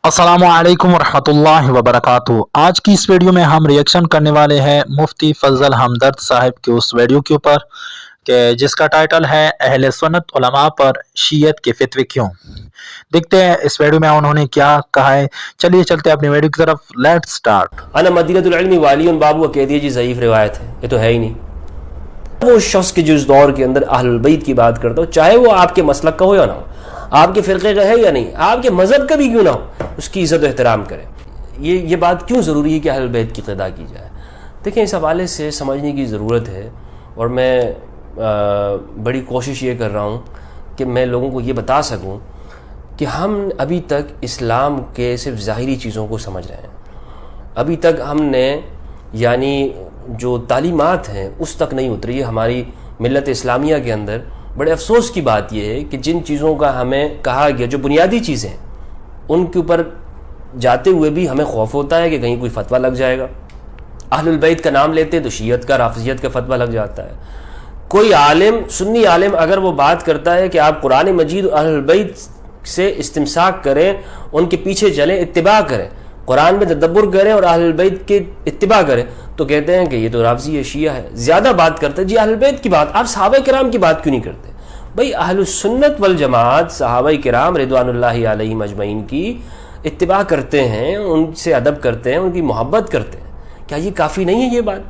अस्सलामुअलैकुम वरहमतुल्लाहि वबरकातुहू। आज की इस वीडियो में हम रिएक्शन करने वाले हैं मुफ्ती फजल हमदर्द साहब के उस वीडियो के ऊपर कि जिसका टाइटल है अहले सुन्नत उलमा पर शीयत के फितवे क्यों। देखते हैं इस वीडियो में उन्होंने क्या कहा है। चलिए चलते हैं अपनी वीडियो की तरफ। Let's start. अना मदीनतुल इल्मी वालियुन बाबू कह दिया जी ज़ईफ़ रिवायत है, ये तो है ही नहीं। वो शख्स के जो इस दौर के अंदर अहलुल बैत की बात करता हो, चाहे वो आपके मसलक का हो या ना हो, आपके फ़िरक़े का है या नहीं, आपके मज़हब का भी क्यों ना हो, उसकी इज़्ज़त और एहतराम करें। ये बात क्यों ज़रूरी है कि अहलुल बैत की क़िदा की जाए। देखें, इस हवाले से समझने की ज़रूरत है और मैं बड़ी कोशिश ये कर रहा हूँ कि मैं लोगों को ये बता सकूँ कि हम अभी तक इस्लाम के सिर्फ ज़ाहिरी चीज़ों को समझ रहे हैं। अभी तक हमने यानी जो तालीमात हैं उस तक नहीं उतरी है हमारी मिल्लत इस्लामिया के अंदर। बड़े अफसोस की बात यह है कि जिन चीज़ों का हमें कहा गया, जो बुनियादी चीज़ें हैं, उनके ऊपर जाते हुए भी हमें खौफ होता है कि कहीं कोई फतवा लग जाएगा। अहलुल बैत का नाम लेते हैं तो शियत का, राफ़िज़ियत का फतवा लग जाता है। कोई आलिम, सुन्नी आलिम अगर वो बात करता है कि आप कुरान मजीद अहलुल बैत से इस्तिमसाक करें, उनके पीछे चलें, इत्तिबा करें, कुरान में तदब्बुर करें और अहलुल बैत के इत्तिबा करें, तो कहते हैं कि ये तो राफ़िज़ी है, शिया है। ज़्यादा बात करते हैं जी अहलुल बैत की बात, आप सहाबा किराम की बात क्यों नहीं करते? भाई अहलुस सुन्नत वल जमात सहाबा किराम रिदवानुल्लाहि अलैहिम अजमईन की इत्तिबा करते हैं, उनसे अदब करते हैं, उनकी मोहब्बत करते हैं। क्या ये काफ़ी नहीं है? ये बात,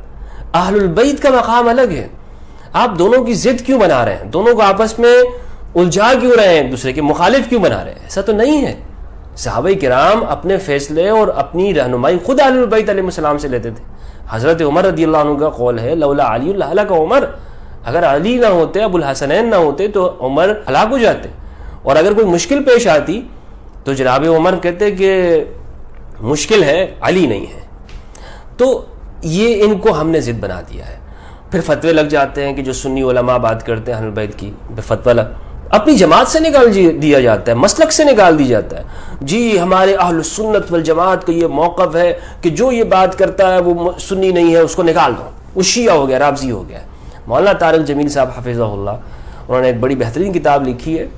अहलुल बैत का मकाम अलग है। आप दोनों की ज़िद क्यों बना रहे हैं? दोनों को आपस में उलझा क्यों रहे हैं? एक दूसरे के मुखालिफ क्यों बना रहे हैं? ऐसा तो नहीं है। सहाबा किराम अपने फ़ैसले और अपनी रहनुमाई खुद अहलुल बैत अलैहिस्सलाम से लेते थे। हज़रत उमर रज़ियल्लाहु अन्हु का कौल है, लौला अली लहलक उमर, अगर अली ना होते, अबुल हसनैन ना होते तो उमर हलाक हो जाते। और अगर कोई मुश्किल पेश आती तो जनाब उमर कहते कि मुश्किल है, अली नहीं है। तो ये इनको हमने ज़िद बना दिया है। फिर फतवे लग जाते हैं कि जो सुन्नी उलमा बात करते हैं अहलुल बैत की, फतवा लग अपनी जमात से निकाल दिया जाता है, मसलक से निकाल दिया जाता है। जी हमारे अहलुस सुन्नत वल जमात का ये मौक़िफ़ है कि जो ये बात करता है वो सुन्नी नहीं है, उसको निकाल दो, वो शिया हो गया, राफ़िज़ी हो गया। मौलाना तारिक जमील साहब हफ़िज़हुल्लाह, उन्होंने एक बड़ी बेहतरीन किताब लिखी है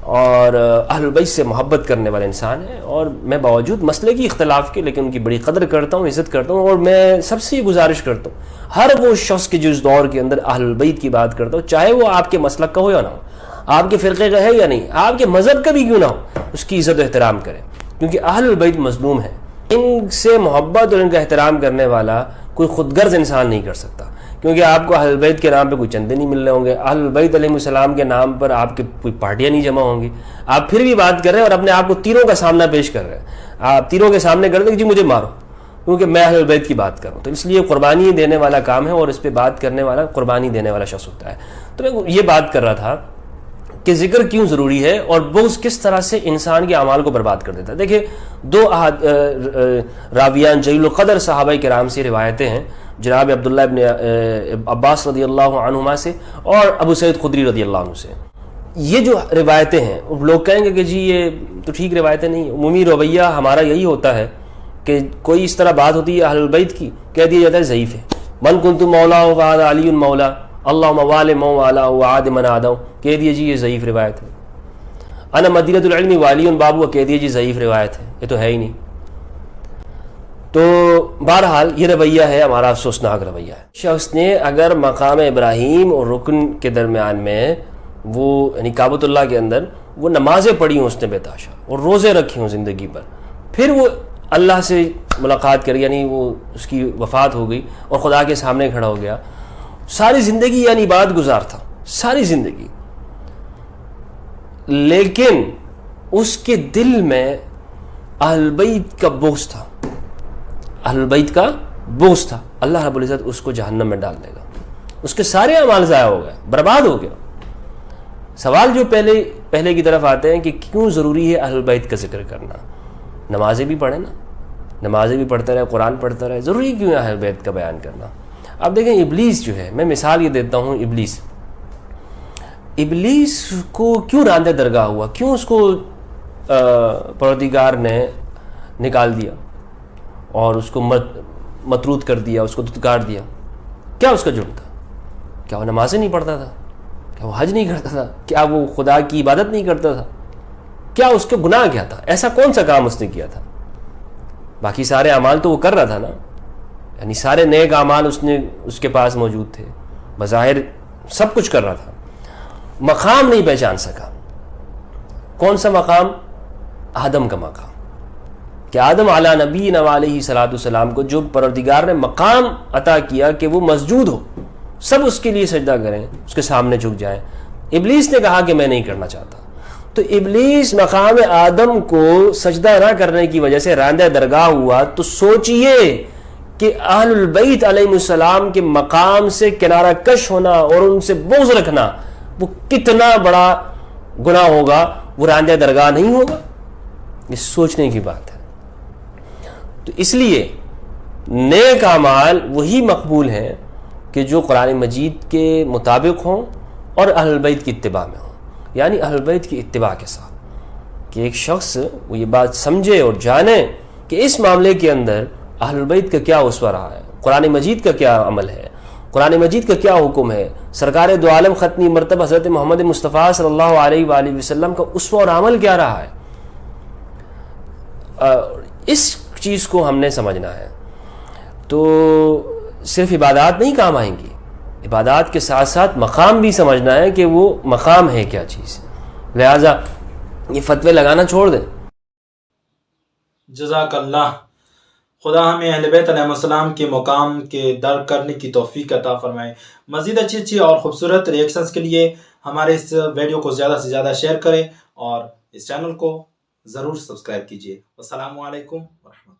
और अहलुल बैत से मोहब्बत करने वाले इंसान है। और मैं बावजूद मसले की इख्तलाफ के लेकिन उनकी बड़ी कदर करता हूँ, इज़्ज़त करता हूँ। और मैं सबसे गुजारिश करता हूँ, हर वो शख्स के जो इस दौर के अंदर अहलुल बैत की बात करता हो, चाहे वो आपके मसलक का हो या ना हो, आपके फ़िरक़े का है या नहीं, आपके मज़हब का भी क्यों ना हो, उसकी इज़्ज़त और एहतराम करें। क्योंकि अहलुल बैत मज़लूम है। इनसे मोहब्बत और इनका एहतराम करने वाला कोई खुदगर्ज़ इंसान नहीं कर सकता। क्योंकि आपको अहलुल बैत के नाम पे कोई चंदे नहीं मिल रहे होंगे, अहलुल बैत अलैहिस्सलाम के नाम पर आपके कोई पार्टियाँ नहीं जमा होंगी, आप फिर भी बात कर रहे हैं और अपने आप को तीरों का सामना पेश कर रहे हैं। आप तीरों के सामने कर रहे हैं कि जी मुझे मारो, क्योंकि मैं अहलुल बैत की बात कर रहा हूँ। तो इसलिए कुर्बानी देने वाला काम है और इस पर बात करने वाला कुर्बानी देने वाला शख्स होता है। तो मैं ये बात कर रहा था कि ज़िक्र क्यों ज़रूरी है और बुग़्ज़ किस तरह से इंसान के अमाल को बर्बाद कर देता है। देखिए, दो रावियान जलील क़दर सहाबा किराम से रिवायतें हैं, जनाब अब्दुल्ला इब्न अब्बास रज़ियल्लाहु अन्हुमा से और अबू सईद खुदरी रज़ियल्लाहु अन्हु से। ये जो रिवायतें हैं, लोग कहेंगे कि जी ये तो ठीक रिवायतें नहीं। उमूमी रवैया हमारा यही होता है कि कोई इस तरह बात होती है अहलुल बैत की, कह दिया जाता है ज़ईफ़ है। मन कुन्तु मौला व हाज़ा अलीयुन मौला अल्लाहुम्मा वाले मौला व आद मन आदम, कह दिए जी ये ज़ईफ़ रिवायत है। अना मदीनतुल इल्मी वालियुन बाबू, कह दिए जी ज़ईफ़ रिवायत है, ये तो है ही नहीं। तो बहरहाल ये रवैया है हमारा, अफसोसनाक रवैया है। शख्स ने अगर मकाम इब्राहीम और रुकन के दरमियान में वो यानी काबतुल्लाह के अंदर वो नमाज़ें पढ़ी हों उसने बेताशा और रोज़े रखे हों ज़िंदगी पर, फिर वो अल्लाह से मुलाकात करी, यानी वो उसकी वफ़ात हो गई और खुदा के सामने खड़ा हो गया, सारी ज़िंदगी यानी इबादत गुजार था, सारी ज़िंदगी, लेकिन उसके दिल में अहलुल बैत का बोझ था, अहलुल बैत का बोझ था। अल्लाह रब्बुल इज़्ज़त उसको जहन्नम में डाल देगा, उसके सारे अमाल ज़ाया हो गए, बर्बाद हो गया। सवाल जो पहले की तरफ आते हैं कि क्यों ज़रूरी है अहलुल बैत का जिक्र करना। नमाजें भी पढ़े ना, नमाजें भी पढ़ता रहे, कुरान पढ़ता रहे, ज़रूरी क्यों है अहलुल बैत का बयान करना। अब देखें, इब्लीस जो है, मैं मिसाल ये देता हूँ, इब्लीस को क्यों रांदे दरगाह हुआ, क्यों उसको परवरदिगार ने निकाल दिया और उसको मतरूद कर दिया, उसको दुत्कार दिया। क्या उसका जुर्म था? क्या वो नमाज़ें नहीं पढ़ता था? क्या वो हज नहीं करता था? क्या वो खुदा की इबादत नहीं करता था? کیا اس کے گناہ کیا تھا, ایسا کون سا کام اس نے کیا تھا. باقی سارے اعمال تو وہ کر رہا تھا نا, یعنی سارے نیک اعمال اس کے پاس موجود تھے, بظاہر سب کچھ کر رہا تھا. مقام نہیں پہچان سکا. کون سا مقام؟ آدم کا مقام, کہ آدم علی نبینا علیہ صلاۃ والسلام کو جو پروردگار نے مقام عطا کیا کہ وہ مسجود ہو, سب اس کے لیے سجدہ کریں, اس کے سامنے جھک جائیں. ابلیس نے کہا کہ میں نہیں کرنا چاہتا. تو ابلیس مقام آدم کو سجدہ نہ کرنے کی وجہ سے راندہ درگاہ ہوا. تو سوچئے کہ اہل البیت علیہ السلام کے مقام سے کنارہ کش ہونا اور ان سے بغض رکھنا وہ کتنا بڑا گناہ ہوگا, وہ راندہ درگاہ نہیں ہوگا. یہ سوچنے کی بات ہے. تو اس لیے نیک اعمال وہی مقبول ہیں کہ جو قرآن مجید کے مطابق ہوں اور اہل البیت کی اتباع میں ہوں, یعنی اہل البیت کی اتباع کے ساتھ, کہ ایک شخص وہ یہ بات سمجھے اور جانے کہ اس معاملے کے اندر اہل البیت کا کیا اسوہ رہا ہے, قرآن مجید کا کیا عمل ہے, قرآن مجید کا کیا حکم ہے, سرکار دو عالم ختمی مرتبہ حضرت محمد مصطفیٰ صلی اللہ علیہ وآلہ وسلم کا اسوہ اور عمل کیا رہا ہے. اس چیز کو ہم نے سمجھنا ہے. تو صرف عبادات نہیں کام آئیں گی, عبادات کے ساتھ ساتھ مقام بھی سمجھنا ہے کہ وہ مقام ہے کیا چیز. لہٰذا یہ فتوے لگانا چھوڑ دیں. جزاک اللہ. خدا ہمیں اہل بیت علیہ السلام کے مقام کے درک کرنے کی توفیق عطا فرمائے. مزید اچھی اور خوبصورت ریئیکشنز کے لیے ہمارے اس ویڈیو کو زیادہ سے زیادہ شیئر کریں اور اس چینل کو ضرور سبسکرائب کیجیے. السلام علیکم ورحمۃ اللہ.